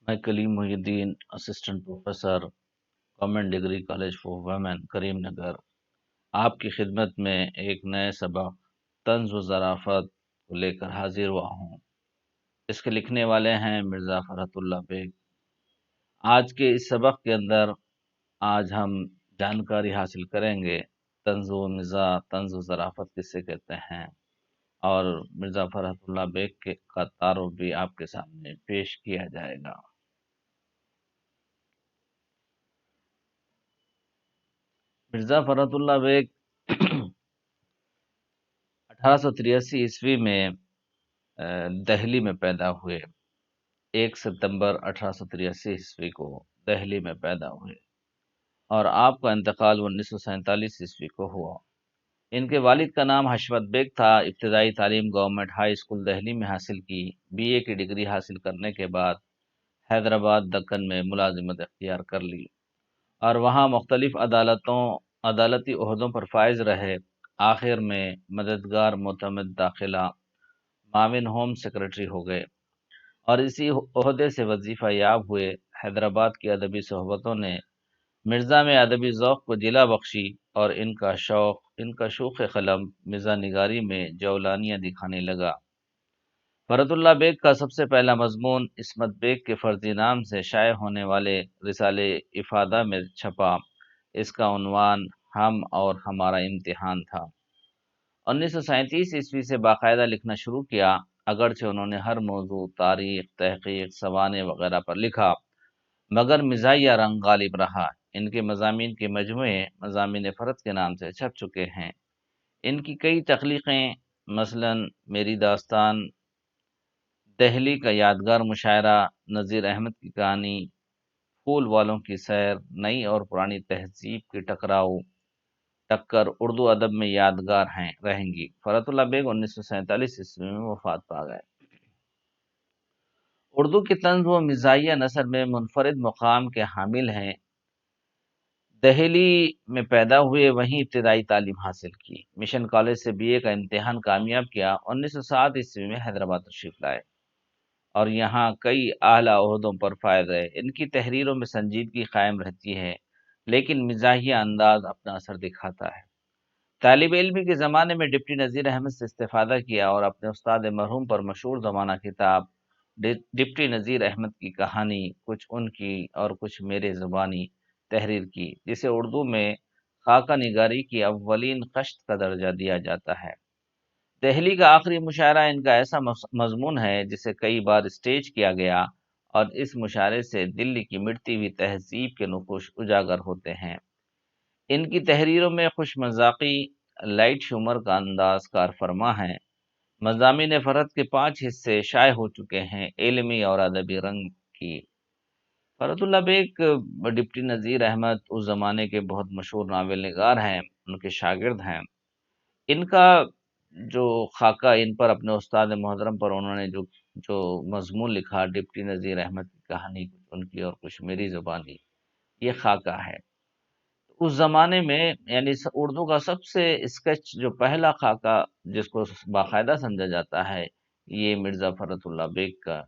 میں Kaleem Mohiuddin, assistant professor, government degree college for women, Karimnagar, آپ کی خدمت میں ایک نئے سبق طنز و ظرافت کو لے کر حاضر ہوا ہوں۔ اس کے لکھنے والے ہیں مرزا فرحت اللہ بیگ۔ آج کے اس سبق کے اندر آج ہم جانکاری حاصل کریں گے طنز و مزاح، طنز و ظرافت کسے کہتے ہیں، اور مرزا فرحت اللہ بیگ کا تعارف بھی آپ کے سامنے پیش کیا جائے گا۔ مرزا فرحت اللہ بیگ 1883 عیسوی میں دہلی میں پیدا ہوئے۔ 1 ستمبر 1883 عیسوی کو دہلی میں پیدا ہوئے اور آپ کا انتقال 1947 عیسوی کو ہوا۔ ان کے والد کا نام حشمت بیگ تھا۔ ابتدائی تعلیم گورنمنٹ ہائی اسکول دہلی میں حاصل کی۔ بی اے کی ڈگری حاصل کرنے کے بعد حیدرآباد دکن میں ملازمت اختیار کر لی اور وہاں مختلف عدالتی عہدوں پر فائز رہے۔ آخر میں مددگار معتمد داخلہ، معاون ہوم سیکرٹری ہو گئے اور اسی عہدے سے وظیفہ یاب ہوئے۔ حیدرآباد کی ادبی صحبتوں نے مرزا میں ادبی ذوق کو جلا بخشی اور ان کا شوخ قلم مزاح نگاری میں جولانیاں دکھانے لگا۔ فرحت اللہ بیگ کا سب سے پہلا مضمون عصمت بیگ کے فرزی نام سے شائع ہونے والے رسالے افادہ میں چھپا۔ اس کا عنوان ہم اور ہمارا امتحان تھا۔ 1937 عیسوی سے باقاعدہ لکھنا شروع کیا، اگرچہ انہوں نے ہر موضوع، تاریخ، تحقیق، سوانح وغیرہ پر لکھا، مگر مزاحیہ رنگ غالب رہا۔ ان کے مضامین کے مجموعے مضامین فرحت کے نام سے چھپ چکے ہیں۔ ان کی کئی تخلیقیں، مثلاً میری داستان، دہلی کا یادگار مشاعرہ، نذیر احمد کی کہانی، پھول والوں کی سیر، نئی اور پرانی تہذیب کی ٹکر اردو ادب میں یادگار رہیں گی۔ فرحت اللہ بیگ 1947 عیسوی میں وفات پا گئے۔ اردو کی طنز و مزاحیہ نثر میں منفرد مقام کے حامل ہیں۔ دہلی میں پیدا ہوئے، وہیں ابتدائی تعلیم حاصل کی۔ مشن کالج سے بی اے کا امتحان کامیاب کیا۔ 1907 عیسوی میں حیدرآباد تشریف لائے اور یہاں کئی اعلیٰ عہدوں پر فائز رہے۔ ان کی تحریروں میں سنجیدگی قائم رہتی ہے، لیکن مزاحیہ انداز اپنا اثر دکھاتا ہے۔ طالب علمی کے زمانے میں ڈپٹی نذیر احمد سے استفادہ کیا اور اپنے استاد مرحوم پر مشہور زمانہ کتاب ڈپٹی نذیر احمد کی کہانی، کچھ ان کی اور کچھ میرے زبانی تحریر کی، جسے اردو میں خاکہ نگاری کی اولین قشت کا درجہ دیا جاتا ہے۔ دہلی کا آخری مشاعرہ ان کا ایسا مضمون ہے جسے کئی بار اسٹیج کیا گیا اور اس مشاعرے سے دلی کی مٹتی ہوئی تہذیب کے نقوش اجاگر ہوتے ہیں۔ ان کی تحریروں میں خوش مذاقی، لائٹ ہیومر کا انداز کار فرما ہے۔ مضامین فرحت کے 5 حصے شائع ہو چکے ہیں، علمی اور ادبی رنگ کی۔ فرحت اللہ بیگ ڈپٹی نذیر احمد اس زمانے کے بہت مشہور ناول نگار ہیں، ان کے شاگرد ہیں۔ ان کا جو خاکہ، ان پر اپنے استاد محترم پر انہوں نے جو مضمون لکھا، ڈپٹی نذیر احمد کی کہانی، کچھ ان کی اور کچھ میری زبانی، یہ خاکہ ہے۔ اس زمانے میں یعنی اردو کا سب سے اسکیچ جو پہلا خاکہ جس کو باقاعدہ سمجھا جاتا ہے، یہ مرزا فرحت اللہ بیگ کا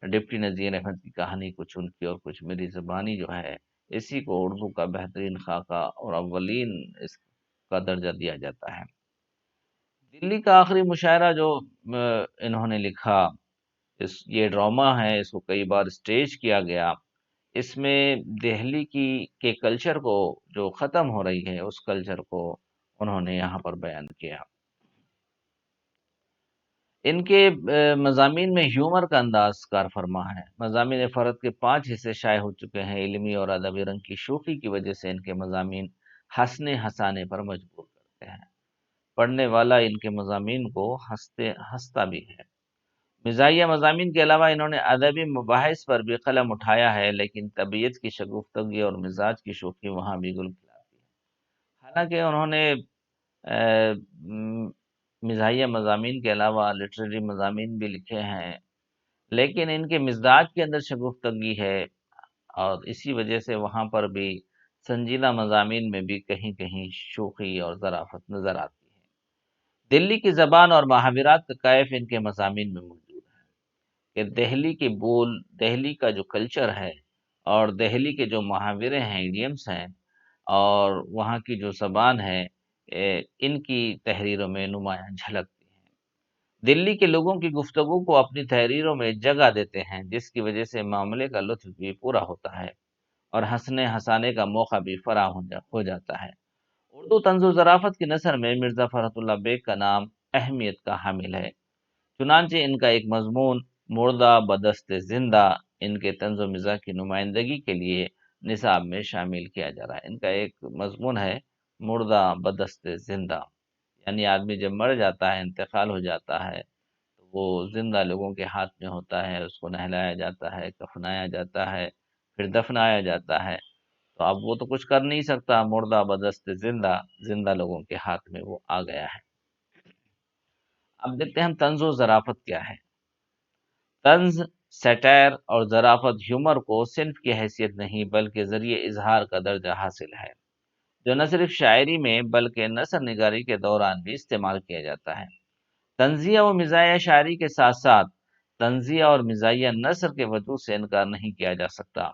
ڈپٹی نذیر احمد کی کہانی، کچھ ان کی اور کچھ میری زبانی جو ہے، اسی کو اردو کا بہترین خاکہ اور اولین اس کا درجہ دیا جاتا ہے۔ دلی کا آخری مشاعرہ جو انہوں نے لکھا، یہ ڈرامہ ہے، اس کو کئی بار اسٹیج کیا گیا۔ اس میں دہلی کے کلچر کو جو ختم ہو رہی ہے، اس کلچر کو انہوں نے یہاں پر بیان کیا۔ ان کے مضامین میں ہیومر کا انداز کار فرما ہے۔ مضامین فرحت کے 5 حصے شائع ہو چکے ہیں۔ علمی اور ادبی رنگ کی شوخی کی وجہ سے ان کے مضامین ہنسنے ہنسانے پر مجبور کرتے ہیں۔ پڑھنے والا ان کے مضامین کو ہنستا بھی ہے۔ مزاحیہ مضامین کے علاوہ انہوں نے ادبی مباحث پر بھی قلم اٹھایا ہے، لیکن طبیعت کی شگفتگی اور مزاج کی شوخی وہاں بھی گل کھلاتی ہے۔ حالانکہ انہوں نے مزاحیہ مضامین کے علاوہ لٹریری مضامین بھی لکھے ہیں، لیکن ان کے مزاج کے اندر شگفتگی ہے اور اسی وجہ سے وہاں پر بھی سنجیدہ مضامین میں بھی کہیں کہیں شوخی اور ظرافت نظر آتی ہے۔ دلی کی زبان اور محاورات کا کیف ان کے مضامین میں موجود ہے۔ کہ دہلی کے بول، دہلی کا جو کلچر ہے اور دہلی کے جو محاورے ہیں، ایڈیمس ہیں، اور وہاں کی جو زبان ہے، ان کی تحریروں میں نمایاں جھلکتی ہیں۔ دلی کے لوگوں کی گفتگو کو اپنی تحریروں میں جگہ دیتے ہیں، جس کی وجہ سے معاملے کا لطف بھی پورا ہوتا ہے اور ہنسنے ہنسانے کا موقع بھی فراہم ہو جاتا ہے۔ اردو طنز و ظرافت کی نثر میں مرزا فرحت اللہ بیگ کا نام اہمیت کا حامل ہے۔ چنانچہ ان کا ایک مضمون مردہ بدست زندہ ان کے طنز و مزاح کی نمائندگی کے لیے نصاب میں شامل کیا جا رہا ہے۔ ان کا ایک مضمون ہے مردہ بدست زندہ، یعنی آدمی جب مر جاتا ہے، انتقال ہو جاتا ہے، تو وہ زندہ لوگوں کے ہاتھ میں ہوتا ہے، اس کو نہلایا جاتا ہے، کفنایا جاتا ہے، پھر دفنایا جاتا ہے۔ تو اب وہ تو کچھ کر نہیں سکتا، مردہ بدست زندہ، زندہ لوگوں کے ہاتھ میں وہ آ گیا ہے۔ اب دیکھتے ہیں ہم طنز و ظرافت کیا ہے۔ طنز، سیٹائر اور ظرافت ہیومر کو صنف کی حیثیت نہیں بلکہ ذریعے اظہار کا درجہ حاصل ہے، جو نہ صرف شاعری میں بلکہ نثر نگاری کے دوران بھی استعمال کیا جاتا ہے۔ طنزیہ و مزاحیہ شاعری کے ساتھ ساتھ طنزیہ اور مزاحیہ نثر کے وجود سے انکار نہیں کیا جا سکتا۔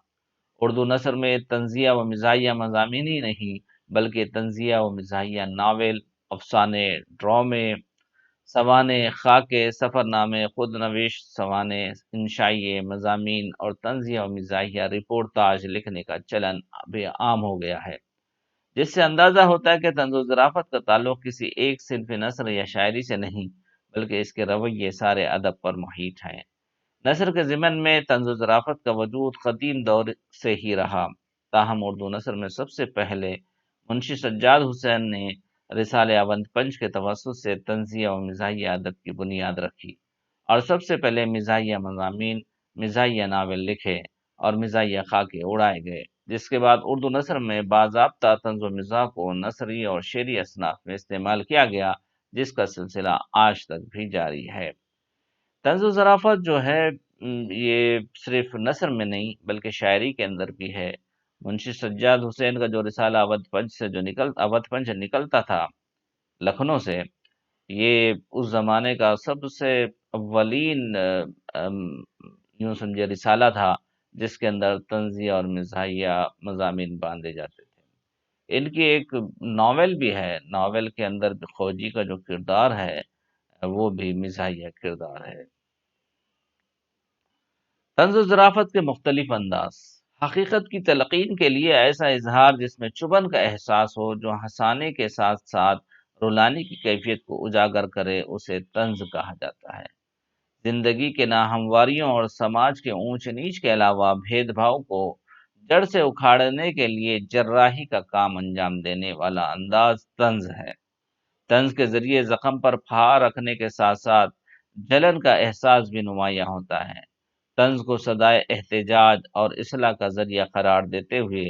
اردو نثر میں طنزیہ و مزاحیہ مضامین ہی نہیں بلکہ طنزیہ و مزاحیہ ناول، افسانے، ڈرامے، سوانح، خاکے، سفر نامے، خود نوشت سوانح، انشائیے، مضامین اور طنزیہ و مزاحیہ رپورتاج لکھنے کا چلن ابھی عام ہو گیا ہے، جس سے اندازہ ہوتا ہے کہ طنز و ظرافت کا تعلق کسی ایک صنف نثر یا شاعری سے نہیں بلکہ اس کے رویے سارے ادب پر محیط ہیں۔ نثر کے ضمن میں طنز و ظرافت کا وجود قدیم دور سے ہی رہا، تاہم اردو نثر میں سب سے پہلے منشی سجاد حسین نے رسالہ اونت پنج کے توسط سے طنزیہ و مزاحیہ ادب کی بنیاد رکھی اور سب سے پہلے مزاحیہ مضامین، مزاحیہ ناول لکھے اور مزاحیہ خاکے اڑائے گئے، جس کے بعد اردو نثر میں باضابطہ طنز و مزاح کو نثری اور شعری اصناف میں استعمال کیا گیا، جس کا سلسلہ آج تک بھی جاری ہے۔ طنز و ظرافت جو ہے یہ صرف نثر میں نہیں بلکہ شاعری کے اندر بھی ہے۔ منشی سجاد حسین کا جو رسالہ اودھ پنج نکلتا تھا لکھنؤ سے، یہ اس زمانے کا سب سے اولین ام، یوں سمجھے رسالہ تھا جس کے اندر طنزیہ اور مزاحیہ مضامین باندھے جاتے تھے۔ ان کی ایک ناول بھی ہے، ناول کے اندر خوجی کا جو کردار ہے وہ بھی مزاحیہ کردار ہے۔ طنز و ظرافت کے مختلف انداز، حقیقت کی تلقین کے لیے ایسا اظہار جس میں چبھن کا احساس ہو، جو ہنسانے کے ساتھ ساتھ رلانے کی کیفیت کو اجاگر کرے، اسے طنز کہا جاتا ہے۔ زندگی کے ناہمواریوں اور سماج کے اونچ نیچ کے علاوہ بھید بھاؤ کو جڑ سے اکھاڑنے کے لیے جراحی کا کام انجام دینے والا انداز طنز ہے۔ طنز کے ذریعے زخم پر پھار رکھنے کے ساتھ ساتھ جلن کا احساس بھی نمایاں ہوتا ہے۔ طنز کو صدائے احتجاج اور اصلاح کا ذریعہ قرار دیتے ہوئے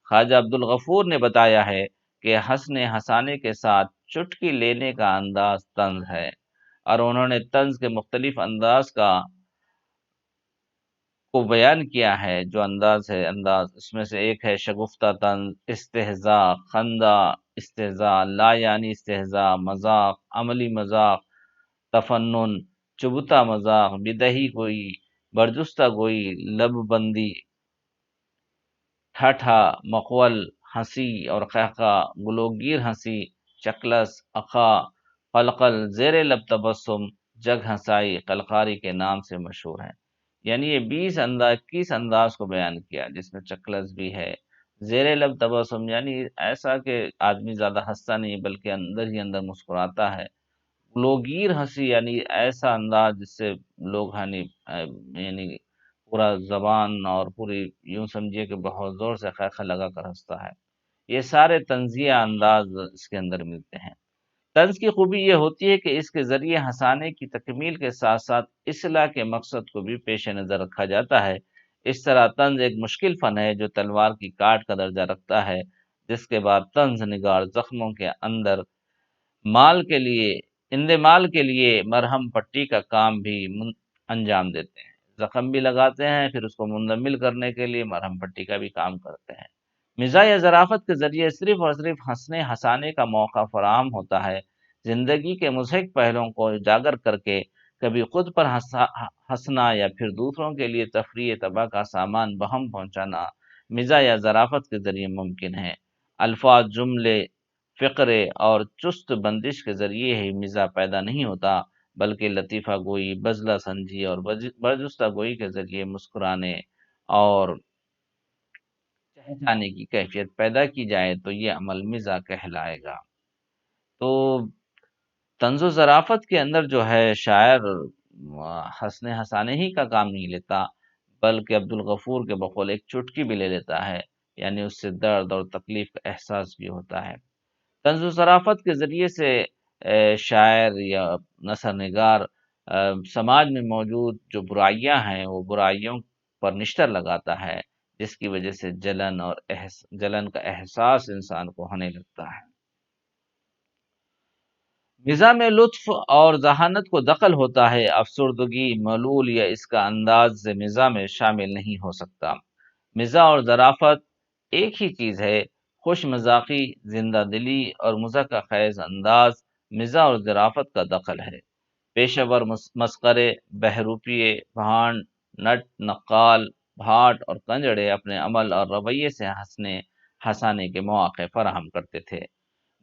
خواجہ عبدالغفور نے بتایا ہے کہ ہنسنے ہنسانے کے ساتھ چٹکی لینے کا انداز طنز ہے، اور انہوں نے طنز کے مختلف انداز کو بیان کیا ہے۔ جو انداز اس میں سے ایک ہے شگفتہ طنز، استہزاء، خندہ، استہزاء، لا یعنی استہزاء، مذاق، عملی مذاق، تفنن، چبھتا مذاق، بدہی گوئی، برجستہ گوئی، لب بندی، ٹھاٹھا، مقول، ہنسی اور قہقہ، گلوگیر ہنسی، چکلس، اقا، قلقل، زیر لب تبسم، جگ ہنسائی قلقاری کے نام سے مشہور ہیں۔ یعنی یہ 21 انداز کو بیان کیا، جس میں چکلس بھی ہے، زیر لب تبسم یعنی ایسا کہ آدمی زیادہ ہنستا نہیں بلکہ اندر ہی اندر مسکراتا ہے، لوگیر ہنسی یعنی ایسا انداز جس سے لوگ یعنی پورا زبان اور پوری یوں سمجھیے کہ بہت زور سے خیخہ لگا کر ہنستا ہے۔ یہ سارے طنزیہ انداز اس کے اندر ملتے ہیں۔ طنز کی خوبی یہ ہوتی ہے کہ اس کے ذریعے ہنسانے کی تکمیل کے ساتھ ساتھ اصلاح کے مقصد کو بھی پیش نظر رکھا جاتا ہے۔ اس طرح طنز ایک مشکل فن ہے جو تلوار کی کاٹ کا درجہ رکھتا ہے، جس کے بعد طنز نگار زخموں کے اندر مال کے لیے اندمال کے لیے مرہم پٹی کا کام بھی انجام دیتے ہیں۔ زخم بھی لگاتے ہیں، پھر اس کو مندمل کرنے کے لیے مرہم پٹی کا بھی کام کرتے ہیں۔ مزاح یا ظرافت کے ذریعے صرف اور صرف ہنسنے ہنسانے کا موقع فراہم ہوتا ہے، زندگی کے مضحک پہلوؤں کو اجاگر کر کے کبھی خود پر ہنسنا یا پھر دوسروں کے لیے تفریح طبع کا سامان بہم پہنچانا مزاح یا ظرافت کے ذریعے ممکن ہے۔ الفاظ، جملے، فقرے اور چست بندش کے ذریعے ہی مزاح پیدا نہیں ہوتا، بلکہ لطیفہ گوئی، بزلہ سنجی اور برجستہ گوئی کے ذریعے مسکرانے اور چہچانے کی کیفیت پیدا کی جائے تو یہ عمل مزاح کہلائے گا۔ تو طنز و ظرافت کے اندر جو ہے شاعر ہنسنے ہنسانے ہی کا کام نہیں لیتا، بلکہ عبدالغفور کے بقول ایک چٹکی بھی لے لیتا ہے، یعنی اس سے درد اور تکلیف کا احساس بھی ہوتا ہے۔ طنز و ظرافت کے ذریعے سے شاعر یا نثر نگار سماج میں موجود جو برائیاں ہیں وہ برائیوں پر نشتر لگاتا ہے، جس کی وجہ سے جلن کا احساس انسان کو ہونے لگتا ہے۔ مزاح میں لطف اور ذہانت کو دخل ہوتا ہے، افسردگی، ملول یا اس کا انداز مزاح میں شامل نہیں ہو سکتا۔ مزاح اور ظرافت ایک ہی چیز ہے۔ خوش مزاقی، زندہ دلی اور مزاح کا خیز انداز مزاح اور ظرافت کا دخل ہے۔ پیشہ ور مسخرے، بہروپیے، بھانڈ، نٹ، نقال، بھاٹ اور کنجڑے اپنے عمل اور رویے سے ہنسنے ہنسانے کے مواقع فراہم کرتے تھے۔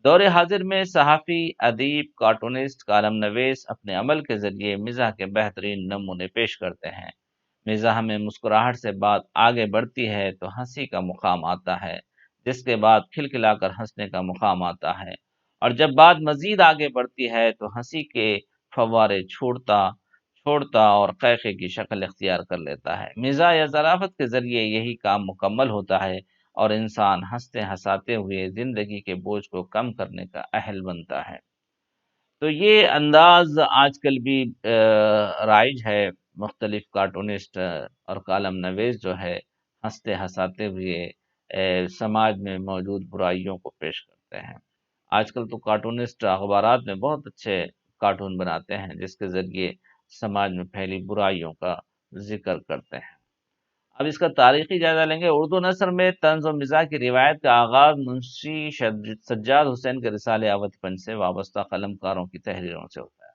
دور حاضر میں صحافی، ادیب، کارٹونسٹ، کالم نویس اپنے عمل کے ذریعے مزاح کے بہترین نمونے پیش کرتے ہیں۔ مزاح میں مسکراہٹ سے بات آگے بڑھتی ہے تو ہنسی کا مقام آتا ہے، جس کے بعد کھلکھلا کر ہنسنے کا مقام آتا ہے، اور جب بات مزید آگے بڑھتی ہے تو ہنسی کے فوارے چھوڑتا اور قیقے کی شکل اختیار کر لیتا ہے۔ مزاح یا ظرافت کے ذریعے یہی کام مکمل ہوتا ہے اور انسان ہنستے ہنساتے ہوئے زندگی کے بوجھ کو کم کرنے کا اہل بنتا ہے۔ تو یہ انداز آج کل بھی رائج ہے۔ مختلف کارٹونسٹ اور کالم نویس جو ہے ہنستے ہنساتے ہوئے سماج میں موجود برائیوں کو پیش کرتے ہیں۔ آج کل تو کارٹونسٹ اخبارات میں بہت اچھے کارٹون بناتے ہیں، جس کے ذریعے سماج میں پھیلی برائیوں کا ذکر کرتے ہیں۔ اب اس کا تاریخی جائزہ لیں گے۔ اردو نثر میں طنز و مزاح کی روایت کا آغاز منشی سجاد حسین کے رسالے اودھ پنج سے وابستہ قلمکاروں کی تحریروں سے ہوتا ہے۔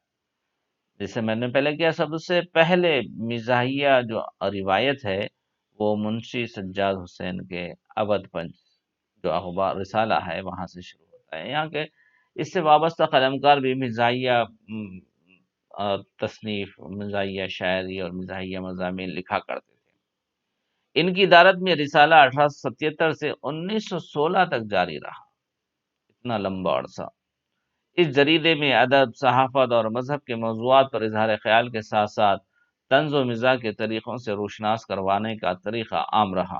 جیسے میں نے پہلے کیا، سب سے پہلے مزاحیہ جو روایت ہے وہ منشی سجاد حسین کے اودھ پنج جو اخبار رسالہ ہے وہاں سے شروع ہوتا ہے۔ یہاں کے اس سے وابستہ قلمکار بھی مزاحیہ تصنیف، مزاحیہ شاعری اور مزاحیہ مضامین لکھا کرتے تھے۔ ان کی ادارت میں رسالہ 1877 سے 1916 تک جاری رہا، اتنا لمبا عرصہ۔ اس جریدے میں ادب، صحافت اور مذہب کے موضوعات پر اظہار خیال کے ساتھ ساتھ طنز و مزاح کے طریقوں سے روشناس کروانے کا طریقہ عام رہا،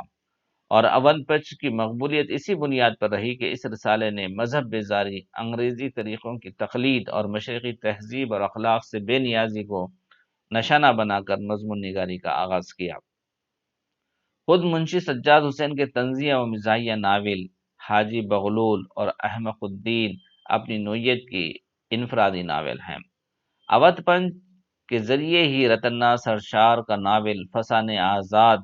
اور اودھ پنج کی مقبولیت اسی بنیاد پر رہی کہ اس رسالے نے مذہب بیزاری، انگریزی طریقوں کی تقلید اور مشرقی تہذیب اور اخلاق سے بے نیازی کو نشانہ بنا کر مضمون نگاری کا آغاز کیا۔ خود منشی سجاد حسین کے طنزیہ و مزاحیہ ناول حاجی بغلول اور احمق الدین اپنی نوعیت کی انفرادی ناول ہیں۔ اودھ پنج کے ذریعے ہی رتنا سرشار کا ناول فسانِ آزاد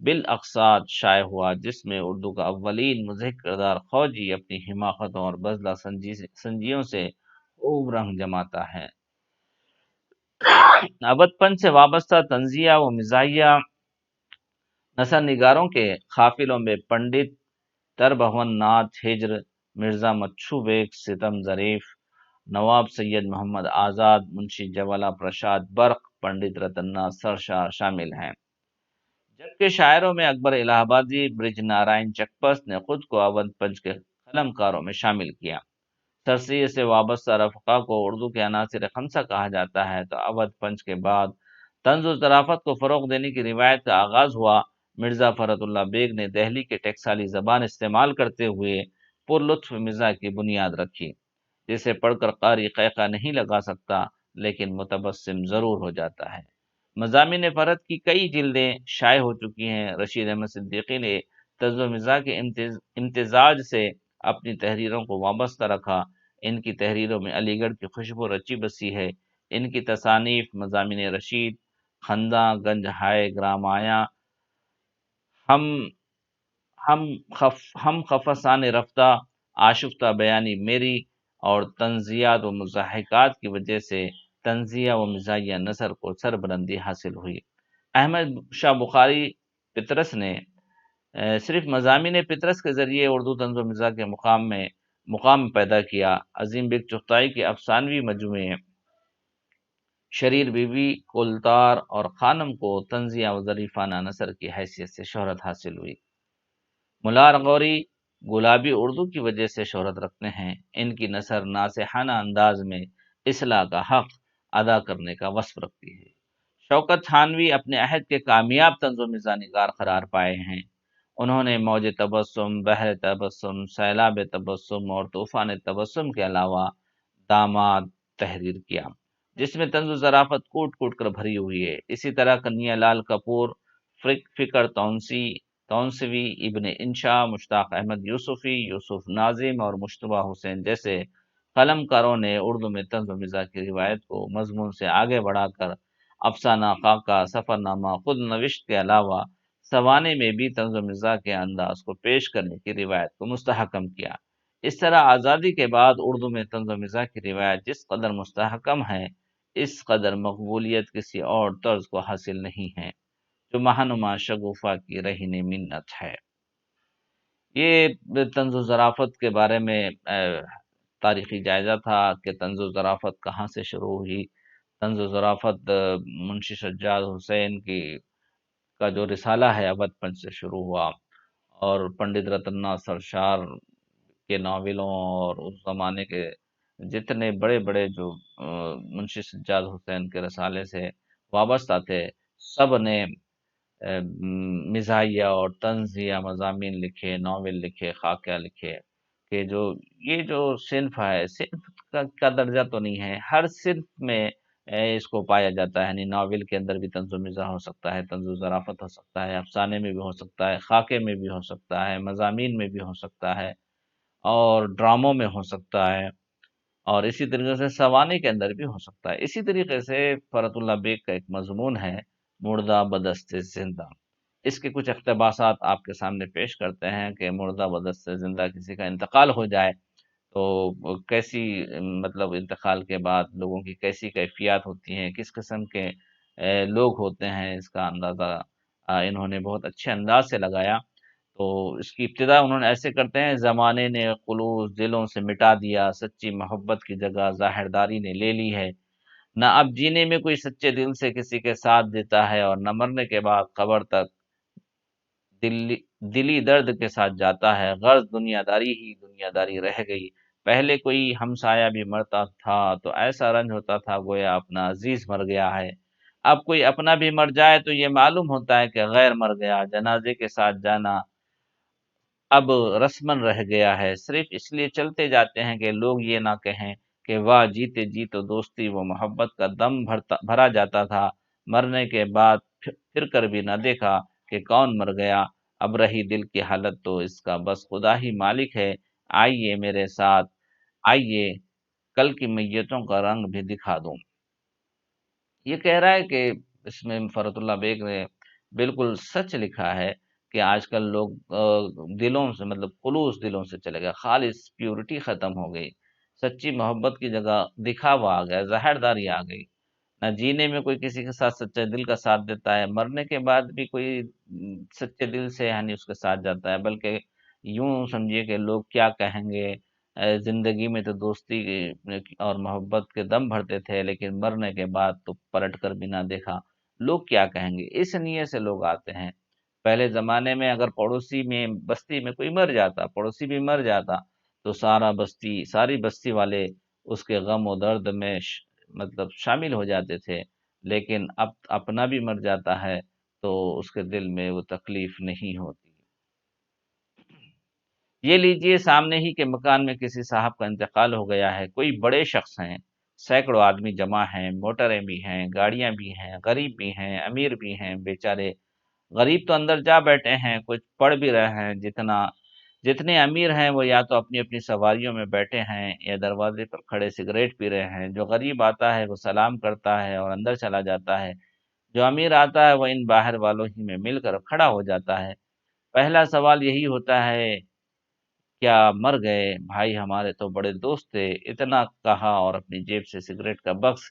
بالاقساط شائع ہوا، جس میں اردو کا اولین مضحک کردار خوجی اپنی حماقتوں اور بزلہ سنجیوں سے خوب رنگ جماتا ہے۔ اودھ پنج سے وابستہ طنزیہ و مزاحیہ نثر نگاروں کے قافلوں میں پنڈت تربھون ناتھ ہجر، مرزا مچھو بیگ ستم ظریف، نواب سید محمد آزاد، منشی جوالا پرساد برق، پنڈت رتنا سرشار شامل ہیں۔ جبکہ شاعروں میں اکبر الہ آبادی، برج نارائن چکپس نے خود کو اودھ پنج کے قلمکاروں میں شامل کیا۔ سرسید سے وابستہ رفقا کو اردو کے عناصر خمسہ کہا جاتا ہے۔ تو اودھ پنج کے بعد طنز و ظرافت کو فروغ دینے کی روایت کا آغاز ہوا۔ مرزا فرحت اللہ بیگ نے دہلی کے ٹکسالی زبان استعمال کرتے ہوئے پر لطف مزاح کی بنیاد رکھی، جسے پڑھ کر قاری قیقہ نہیں لگا سکتا لیکن متبسم ضرور ہو جاتا ہے۔ مضامین فرحت کی کئی جلدیں شائع ہو چکی ہیں۔ رشید احمد صدیقی نے طنز و مزاح کے امتزاج سے اپنی تحریروں کو وابستہ رکھا۔ ان کی تحریروں میں علی گڑھ کی خوشبو رچی بسی ہے۔ ان کی تصانیف مضامین رشید، خنداں، گنج ہائے، گرام آیا، ہم خفسان رفتہ، آشفتہ بیانی میری اور طنزیات و مضحکات کی وجہ سے تنزیہ و مزاحیہ نثر کو سربلندی حاصل ہوئی۔ احمد شاہ بخاری پطرس نے صرف مضامین پطرس کے ذریعے اردو طنز و مزاح کے مقام پیدا کیا۔ عظیم بیگ چغتائی کے افسانوی مجموعے شریر بیوی، کولتار اور خانم کو طنزیہ و ظریفانہ نثر کی حیثیت سے شہرت حاصل ہوئی۔ ملار غوری گلابی اردو کی وجہ سے شہرت رکھتے ہیں۔ ان کی نثر ناصحانہ انداز میں اصلاح کا حق ادا کرنے کا وصف رکھتی ہے۔ شوکت تھانوی اپنے عہد کے کامیاب طنز و مزاح نگار قرار پائے ہیں۔ انہوں نے موج تبسم، بحر تبسم، سیلاب تبسم اور طوفان تبسم کے علاوہ داماد تحریر کیا، جس میں طنز و ظرافت کوٹ کوٹ کر بھری ہوئی ہے۔ اسی طرح کنیا لال کپور، فکر تونسوی، ابن انشا، مشتاق احمد یوسفی، یوسف ناظم اور مشتبہ حسین جیسے قلم کاروں نے اردو میں طنز و مزاح کی روایت کو مضمون سے آگے بڑھا کر افسانہ، خاکہ، سفر نامہ، خود نوشت کے علاوہ سوانے میں بھی طنز و مزاح کے انداز کو پیش کرنے کی روایت کو مستحکم کیا۔ اس طرح آزادی کے بعد اردو میں طنز و مزاح کی روایت جس قدر مستحکم ہے، اس قدر مقبولیت کسی اور طرز کو حاصل نہیں ہے، جو ماہنما شگوفہ کی رہن منت ہے۔ یہ طنز و ظرافت کے بارے میں تاریخی جائزہ تھا کہ طنز و ظرافت کہاں سے شروع ہوئی۔ طنز و ظرافت منشی سجاد حسین کا جو رسالہ ہے اودھ پنچ سے شروع ہوا، اور پنڈت رتن ناتھ سرشار کے ناولوں اور اس زمانے کے جتنے بڑے بڑے جو منشی سجاد حسین کے رسالے سے وابستہ تھے، سب نے مزاحیہ اور طنزیہ مضامین لکھے، ناول لکھے، خاکیہ لکھے، کہ یہ جو صنف ہے، صنف کا درجہ تو نہیں ہے، ہر صنف میں اس کو پایا جاتا ہے۔ یعنی ناول کے اندر بھی طنز و مزاح ہو سکتا ہے، طنز و ظرافت ہو سکتا ہے، افسانے میں بھی ہو سکتا ہے، خاکے میں بھی ہو سکتا ہے، مضامین میں بھی ہو سکتا ہے، اور ڈراموں میں ہو سکتا ہے، اور اسی طریقے سے سوانے کے اندر بھی ہو سکتا ہے۔ اسی طریقے سے فرت اللہ بیگ کا ایک مضمون ہے مردہ بدست زندہ۔ اس کے کچھ اقتباسات آپ کے سامنے پیش کرتے ہیں کہ مردہ بدست زندہ کسی کا انتقال ہو جائے تو کیسی مطلب انتقال کے بعد لوگوں کی کیسی کیفیات ہوتی ہیں، کس قسم کے لوگ ہوتے ہیں، اس کا اندازہ انہوں نے بہت اچھے انداز سے لگایا۔ تو اس کی ابتدا انہوں نے ایسے کرتے ہیں: زمانے نے خلوص دلوں سے مٹا دیا، سچی محبت کی جگہ ظاہرداری نے لے لی ہے، نہ اب جینے میں کوئی سچے دل سے کسی کے ساتھ دیتا ہے، اور نہ مرنے کے بعد قبر تک دلی درد کے ساتھ جاتا ہے، غرض دنیا داری ہی دنیا داری رہ گئی، پہلے کوئی ہمسایہ بھی مرتا تھا تو ایسا رنج ہوتا تھا گویا اپنا عزیز مر گیا ہے، اب کوئی اپنا بھی مر جائے تو یہ معلوم ہوتا ہے کہ غیر مر گیا، جنازے کے ساتھ جانا اب رسمن رہ گیا ہے، صرف اس لیے چلتے جاتے ہیں کہ لوگ یہ نہ کہیں کہ واہ جیتے جی تو دوستی و محبت کا دم بھرا جاتا تھا، مرنے کے بعد پھر کر بھی نہ دیکھا کہ کون مر گیا، اب رہی دل کی حالت تو اس کا بس خدا ہی مالک ہے، آئیے میرے ساتھ، آئیے کل کی میتوں کا رنگ بھی دکھا دوں۔ یہ کہہ رہا ہے کہ اس میں فرت اللہ بیگ نے بالکل سچ لکھا ہے کہ آج کل لوگ دلوں سے مطلب خلوص دلوں سے چلے گئے، خالص پیورٹی ختم ہو گئی، سچی محبت کی جگہ دکھاوا آ گیا، ظاہرداری آ گئی، نہ جینے میں کوئی کسی کے ساتھ سچے دل کا ساتھ دیتا ہے، مرنے کے بعد بھی کوئی سچے دل سے یعنی اس کے ساتھ جاتا ہے، بلکہ یوں سمجھیے کہ لوگ کیا کہیں گے، زندگی میں تو دوستی اور محبت کے دم بھرتے تھے، لیکن مرنے کے بعد تو پلٹ کر بھی نہ دیکھا، لوگ کیا کہیں گے، اس نیت سے لوگ آتے ہیں۔ پہلے زمانے میں اگر پڑوسی میں بستی میں کوئی مر جاتا، پڑوسی بھی مر جاتا، تو ساری بستی والے اس کے غم و درد میں مطلب شامل ہو جاتے تھے، لیکن اب اپنا بھی مر جاتا ہے تو اس کے دل میں وہ تکلیف نہیں ہوتی۔ یہ لیجئے سامنے ہی کے مکان میں کسی صاحب کا انتقال ہو گیا ہے، کوئی بڑے شخص ہیں، سینکڑوں آدمی جمع ہیں، موٹریں بھی ہیں، گاڑیاں بھی ہیں، غریب بھی ہیں، امیر بھی ہیں، بیچارے غریب تو اندر جا بیٹھے ہیں، کچھ پڑھ بھی رہے ہیں، جتنے امیر ہیں وہ یا تو اپنی اپنی سواریوں میں بیٹھے ہیں یا دروازے پر کھڑے سگریٹ پی رہے ہیں، جو غریب آتا ہے وہ سلام کرتا ہے اور اندر چلا جاتا ہے، جو امیر آتا ہے وہ ان باہر والوں ہی میں مل کر کھڑا ہو جاتا ہے۔ پہلا سوال یہی ہوتا ہے: کیا مر گئے؟ بھائی ہمارے تو بڑے دوست تھے، اتنا کہا اور اپنی جیب سے سگریٹ کا بکس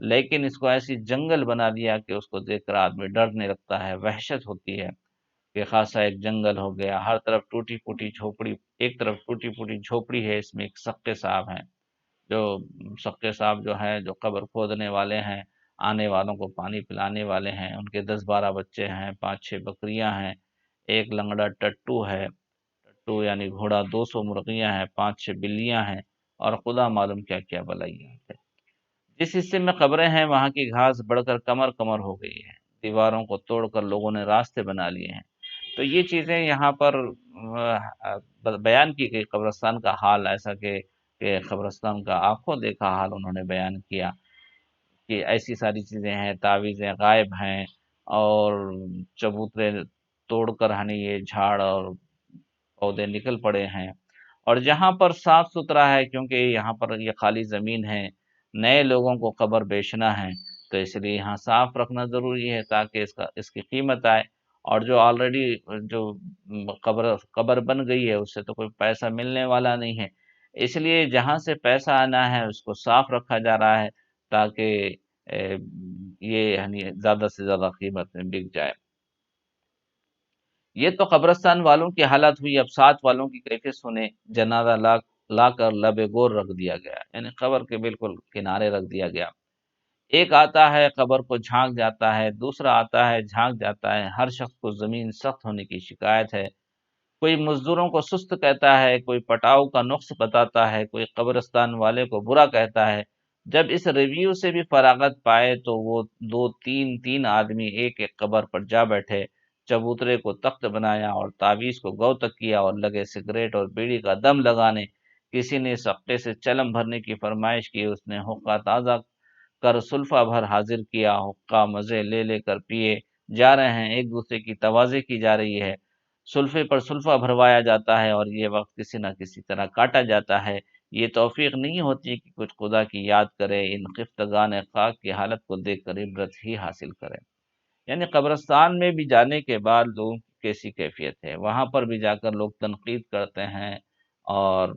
لیکن اس کو ایسی جنگل بنا دیا کہ اس کو دیکھ کر آدمی ڈرنے لگتا ہے، وحشت ہوتی ہے کہ خاصا ایک جنگل ہو گیا، ہر طرف ٹوٹی پھوٹی جھوپڑی، ایک طرف ٹوٹی پھوٹی جھوپڑی ہے، اس میں ایک سقے صاحب ہیں، جو سقے صاحب جو ہیں، جو قبر کھودنے والے ہیں، آنے والوں کو پانی پلانے والے ہیں، ان کے 10-12 بچے ہیں، 5-6 بکریاں ہیں، ایک لنگڑا ٹٹو ہے، ٹٹو یعنی گھوڑا، 200 مرغیاں ہیں، 5-6 بلیاں ہیں، اور خدا معلوم کیا کیا بلائیاں ہیں۔ جس حصے میں قبریں ہیں وہاں کی گھاس بڑھ کر کمر کمر ہو گئی ہے، دیواروں کو توڑ کر لوگوں نے راستے بنا لیے ہیں۔ تو یہ چیزیں یہاں پر بیان کی گئی قبرستان کا حال، ایسا کہ قبرستان کا آنکھوں دیکھا حال انہوں نے بیان کیا کہ ایسی ساری چیزیں ہیں، تعویذیں غائب ہیں، اور چبوترے توڑ کر یہ جھاڑ اور پودے نکل پڑے ہیں۔ اور جہاں پر صاف ستھرا ہے، کیونکہ یہاں پر یہ خالی زمین ہے، نئے لوگوں کو قبر بیچنا ہے، تو اس لیے یہاں صاف رکھنا ضروری ہے تاکہ اس کی قیمت آئے، اور جو آلریڈی جو قبر بن گئی ہے اس سے تو کوئی پیسہ ملنے والا نہیں ہے، اس لیے جہاں سے پیسہ آنا ہے اس کو صاف رکھا جا رہا ہے تاکہ یہ زیادہ سے زیادہ قیمت میں بک جائے۔ یہ تو قبرستان والوں کی حالت ہوئی، اب ساتھ والوں کی کیفیت سنیں۔ جنازہ لا کر لب گور رکھ دیا گیا، یعنی قبر کے بالکل کنارے رکھ دیا گیا۔ ایک آتا ہے قبر کو جھانک جاتا ہے، دوسرا آتا ہے جھانک جاتا ہے، ہر شخص کو زمین سخت ہونے کی شکایت ہے، کوئی مزدوروں کو سست کہتا ہے، کوئی پٹاؤ کا نقص بتاتا ہے، کوئی قبرستان والے کو برا کہتا ہے۔ جب اس ریویو سے بھی فراغت پائے تو وہ دو تین آدمی ایک ایک قبر پر جا بیٹھے، چبوترے کو تخت بنایا اور تعویذ کو گو تک کیا، اور لگے سگریٹ اور بیڑی کا دم لگانے۔ کسی نے سقے سے چلم بھرنے کی فرمائش کی، اس نے حقہ تازہ کر سلفہ بھر حاضر کیا، حقہ مزے لے لے کر پیے جا رہے ہیں، ایک دوسرے کی توازی کی جا رہی ہے، سلفے پر سلفہ بھروایا جاتا ہے، اور یہ وقت کسی نہ کسی طرح کاٹا جاتا ہے۔ یہ توفیق نہیں ہوتی کہ کچھ خدا کی یاد کرے، ان خفتگان خاک کی حالت کو دیکھ کر عبرت ہی حاصل کرے۔ یعنی قبرستان میں بھی جانے کے بعد لوگوں کی کیسی کیفیت ہے، وہاں پر بھی جا کر لوگ تنقید کرتے ہیں، اور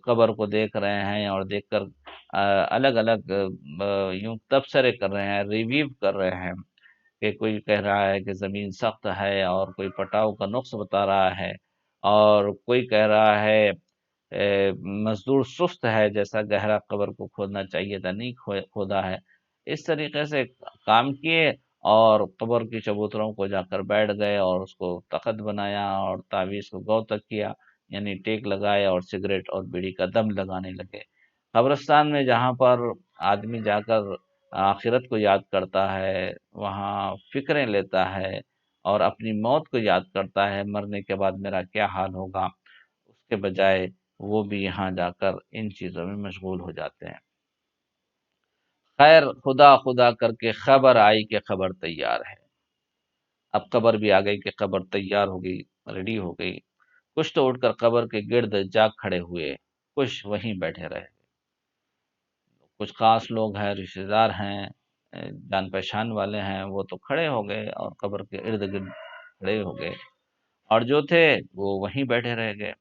قبر کو دیکھ رہے ہیں، اور دیکھ کر الگ الگ یوں تبصرے کر رہے ہیں، ریویو کر رہے ہیں، کہ کوئی کہہ رہا ہے کہ زمین سخت ہے، اور کوئی پٹاؤ کا نقص بتا رہا ہے، اور کوئی کہہ رہا ہے مزدور سست ہے، جیسا گہرا قبر کو کھودنا چاہیے تھا نہیں کھودا ہے۔ اس طریقے سے کام کیے، اور قبر کی چبوتروں کو جا کر بیٹھ گئے، اور اس کو تخت بنایا، اور تعویذ کو گو تک کیا، یعنی ٹیک لگائے، اور سگریٹ اور بیڑی کا دم لگانے لگے۔ قبرستان میں جہاں پر آدمی جا کر آخرت کو یاد کرتا ہے، وہاں فکریں لیتا ہے، اور اپنی موت کو یاد کرتا ہے، مرنے کے بعد میرا کیا حال ہوگا، اس کے بجائے وہ بھی یہاں جا کر ان چیزوں میں مشغول ہو جاتے ہیں۔ خیر، خدا خدا کر کے خبر آئی کہ خبر تیار ہے۔ اب خبر بھی آ گئی کہ خبر تیار ہو گئی، ریڈی ہو گئی۔ کچھ تو اٹھ کر قبر کے گرد جا کھڑے ہوئے، کچھ وہیں بیٹھے رہے، کچھ خاص لوگ ہیں، رشتہ دار ہیں، جان پہچان والے ہیں، وہ تو کھڑے ہو گئے اور قبر کے ارد گرد کھڑے ہو گئے، اور جو تھے وہ وہیں بیٹھے رہ گئے۔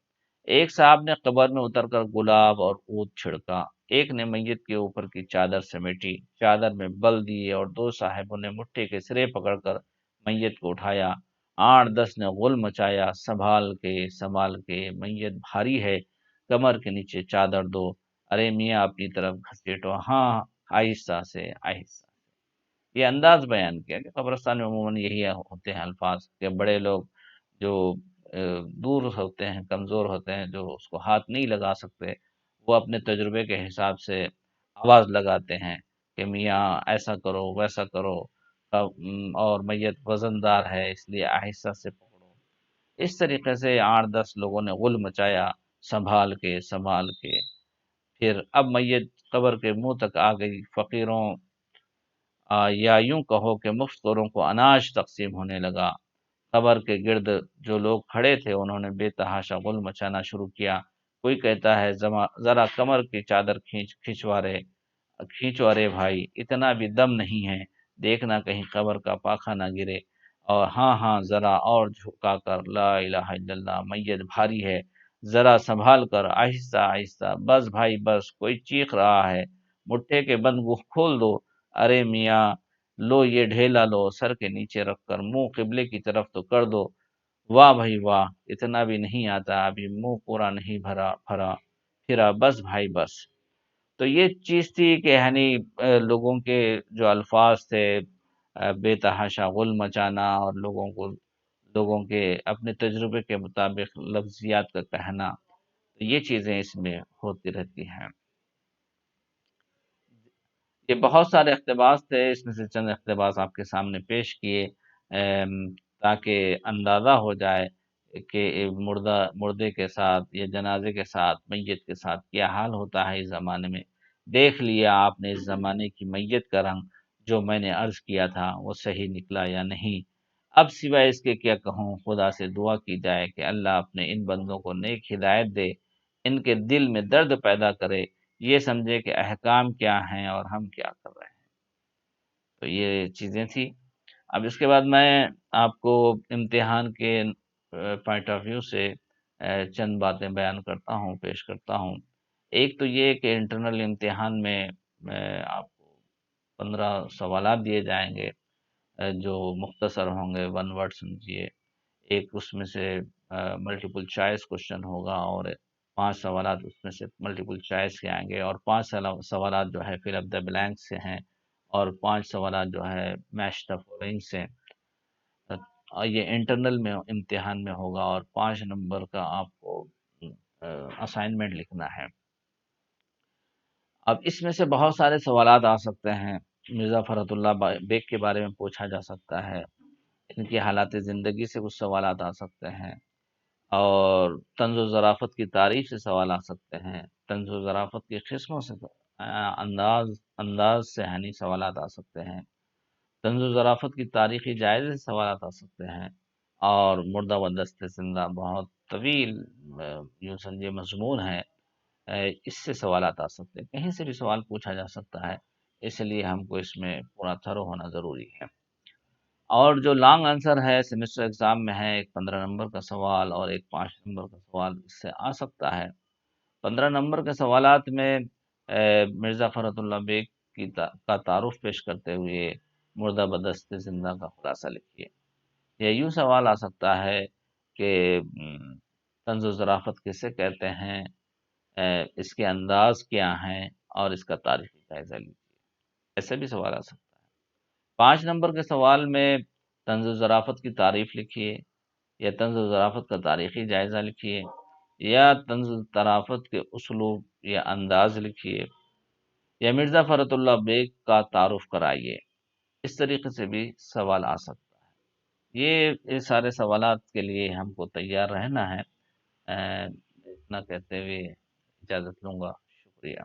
ایک صاحب نے قبر میں اتر کر گلاب اور عود چھڑکا، ایک نے میت کے اوپر کی چادر سمیٹی، چادر میں بل دیے، اور دو صاحبوں نے مٹھی کے سرے پکڑ کر میت کو اٹھایا۔ 8-10 نے غل مچایا، سنبھال کے، میت بھاری ہے، کمر کے نیچے چادر دو، ارے میاں اپنی طرف گھسیٹو، ہاں آہستہ سے آہستہ۔ یہ انداز بیان کیا کہ قبرستان میں عموماً یہی ہوتے ہیں الفاظ، کہ بڑے لوگ جو دور ہوتے ہیں، کمزور ہوتے ہیں، جو اس کو ہاتھ نہیں لگا سکتے، وہ اپنے تجربے کے حساب سے آواز لگاتے ہیں کہ میاں ایسا کرو ویسا کرو، اور میت وزن دار ہے اس لیے آہستہ سے پکڑو۔ اس طریقے سے 8-10 لوگوں نے غل مچایا، سنبھال کے۔ پھر اب میت قبر کے منہ تک آ گئی، فقیروں یا یوں کہو کہ مفت خوروں کو اناج تقسیم ہونے لگا۔ قبر کے گرد جو لوگ کھڑے تھے انہوں نے بے تحاشا غل مچانا شروع کیا۔ کوئی کہتا ہے ذرا کمر کی چادر کھینچو ارے بھائی، اتنا بھی دم نہیں ہے، دیکھنا کہیں قبر کا پاخا نہ گرے، اور ہاں ہاں ذرا اور جھکا کر، لا الہ الا اللہ، میت بھاری ہے، ذرا سنبھال کر، آہستہ آہستہ، بس بھائی بس، کوئی چیخ رہا ہے، مٹھے کے بند وہ کھول دو، ارے میاں لو یہ ڈھیلا لو، سر کے نیچے رکھ کر منہ قبلے کی طرف تو کر دو، واہ بھائی واہ اتنا بھی نہیں آتا، ابھی منہ پورا نہیں بھرا بھرا پھرا، بس بھائی بس۔ تو یہ چیز تھی کہ یعنی لوگوں کے جو الفاظ تھے، بے تحاشا غل مچانا، اور لوگوں کے اپنے تجربے کے مطابق لفظیات کا کہنا، تو یہ چیزیں اس میں ہوتی رہتی ہیں۔ یہ بہت سارے اقتباس تھے، اس میں سے چند اقتباس آپ کے سامنے پیش کیے تاکہ اندازہ ہو جائے کہ مردے کے ساتھ یا جنازے کے ساتھ، میت کے ساتھ کیا حال ہوتا ہے اس زمانے میں۔ دیکھ لیا آپ نے اس زمانے کی میت کا رنگ، جو میں نے عرض کیا تھا وہ صحیح نکلا یا نہیں؟ اب سوائے اس کے کیا کہوں، خدا سے دعا کی جائے کہ اللہ اپنے ان بندوں کو نیک ہدایت دے، ان کے دل میں درد پیدا کرے، یہ سمجھے کہ احکام کیا ہیں اور ہم کیا کر رہے ہیں۔ تو یہ چیزیں تھی۔ اب اس کے بعد میں آپ کو امتحان کے پوائنٹ آف ویو سے چند باتیں بیان کرتا ہوں، پیش کرتا ہوں۔ ایک تو یہ کہ انٹرنل امتحان میں آپ کو 15 سوالات دیے جائیں گے، جو مختصر ہوں گے، ون ورڈ سمجھیے۔ ایک اس میں سے ملٹیپل چوائس کوشچن ہوگا، اور 5 سوالات اس میں سے ملٹیپل چوائس کے آئیں گے، اور 5 سوالات جو ہے فل اپ دا بلینک سے ہیں، اور 5 سوالات جو ہے میچ دا فالوئنگ سے۔ اور یہ انٹرنل میں امتحان میں ہوگا، اور 5 نمبر کا آپ کو اسائنمنٹ لکھنا ہے۔ اب اس میں سے بہت سارے سوالات آ سکتے ہیں۔ مرزا فرحت اللہ بیگ کے بارے میں پوچھا جا سکتا ہے، ان کی حالات زندگی سے کچھ سوالات آ سکتے ہیں، اور طنز و ظرافت کی تعریف سے سوال آ سکتے ہیں، طنز و ظرافت کی قسموں سے انداز سے یعنی سوالات آ سکتے ہیں، طنز و ظرافت کی تاریخی جائزے سے سوالات آ سکتے ہیں، اور مردہ و دست زندہ بہت طویل یوں سمجھے مضمون ہے، اس سے سوالات آ سکتے ہیں، کہیں سے بھی سوال پوچھا جا سکتا ہے، اس لیے ہم کو اس میں پورا تھرو ہونا ضروری ہے۔ اور جو لانگ آنسر ہے سیمسٹر ایگزام میں ہے، ایک 15 نمبر کا سوال اور ایک 5 نمبر کا سوال اس سے آ سکتا ہے۔ 15 نمبر کے سوالات میں مرزا فرحت اللہ بیگ کا تعارف پیش کرتے ہوئے مردہ بدست زندہ کا خلاصہ لکھیے۔ یا یوں سوال آ سکتا ہے کہ طنز و ظرافت کسے کہتے ہیں، اس کے انداز کیا ہیں، اور اس کا تاریخی جائزہ لیجیے۔ ایسے بھی سوال آ سکتا ہے۔ 5 نمبر کے سوال میں طنز و ظرافت کی تعریف لکھیے، یا طنز و ظرافت کا تاریخی جائزہ لکھیے، یا طنز و ظرافت کے اسلوب یا انداز لکھیے، یا مرزا فرحت اللہ بیگ کا تعارف کرائیے۔ اس طریقے سے بھی سوال آ سکتا ہے۔ یہ سارے سوالات کے لیے ہم کو تیار رہنا ہے۔ اتنا کہتے ہوئے اجازت لوں گا، شکریہ۔